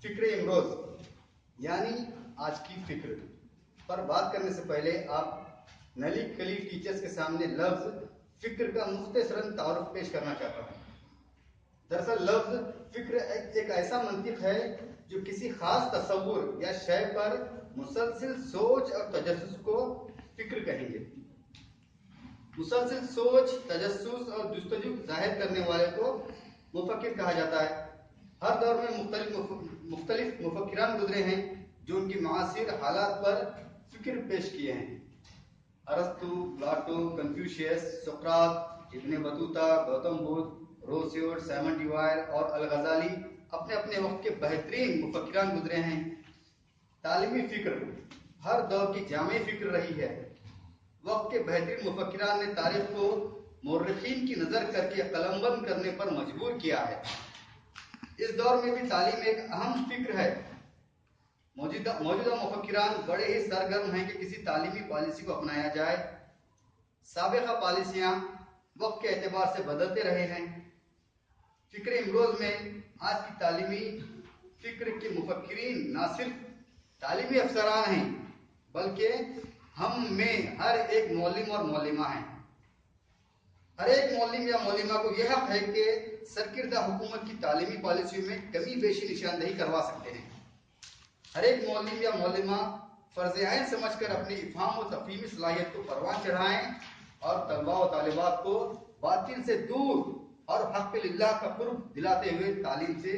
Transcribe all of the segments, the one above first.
फिक्र इमरोज यानी आज की फिक्र पर बात करने से पहले आप नली कली टीचर्स के सामने लफ्ज फिक्र का मुख्तसरन तारुफ पेश करना चाहता हूँ। दरअसल लफ्ज फिक्र एक ऐसा मंतिक है जो किसी खास तस्वुर या शय पर मुसलसिल सोच और तजस्सुस को फिक्र कहेंगे। मुसलसिल सोच, तजस्सुस और जुस्तजू जाहिर करने वाले को मुफक्किर कहा जाता है। हर दौर में मुख्तलिफ मुफक्किरान गुजरे हैं जो उनकी मासिर हालात पर फिक्र पेश किए हैं। अरस्तु, प्लाटो, कन्फ्यूशियस, सुकरात, इब्न बतूता, गौतम बुद्ध, रोसियोड, साइमन डिवायर और अल-गज़ाली अपने अपने वक्त के बेहतरीन मुफक्किरान गुजरे हैं। तालीमी फिक्र हर दौर की जामे फिक्र रही है। वक्त के बेहतरीन मुफक्किरान ने तारीख को मुर्रिखीन की नजर करके कलमबंद करने पर मजबूर किया है। इस दौर में भी तालीम एक अहम फिक्र है। मौजूदा मुफक्किरान बड़े ही सरगर्म हैं कि किसी तालीमी पॉलिसी को अपनाया जाए। साबिक़ा पॉलिसियां वक्त के एतबार से बदलते रहे हैं। फिक्र इमरोज में आज की तालीमी फिक्र के मुफक्किरीन न सिर्फ तालीमी अफसरान हैं बल्कि हम में हर एक मौलिम और मौलिमा हैं। हर एक मौलिम या मौलिमा को यह हक है कि सरकिर्दा हुकूमत की तालीमी पॉलिसी में कमी बेशी निशानदही करवा सकते हैं। हर एक मौलिम या मौलिमा फर्ज ऐन समझ कर अपनी इफ़हाम और तफ़हीमी सलाहियत को परवान चढ़ाएं और तलबा व तालिबात को बातिल से दूर और हक़ लिल्लाह का कुर्ब दिलाते हुए तालीम से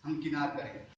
हमकिनार करें।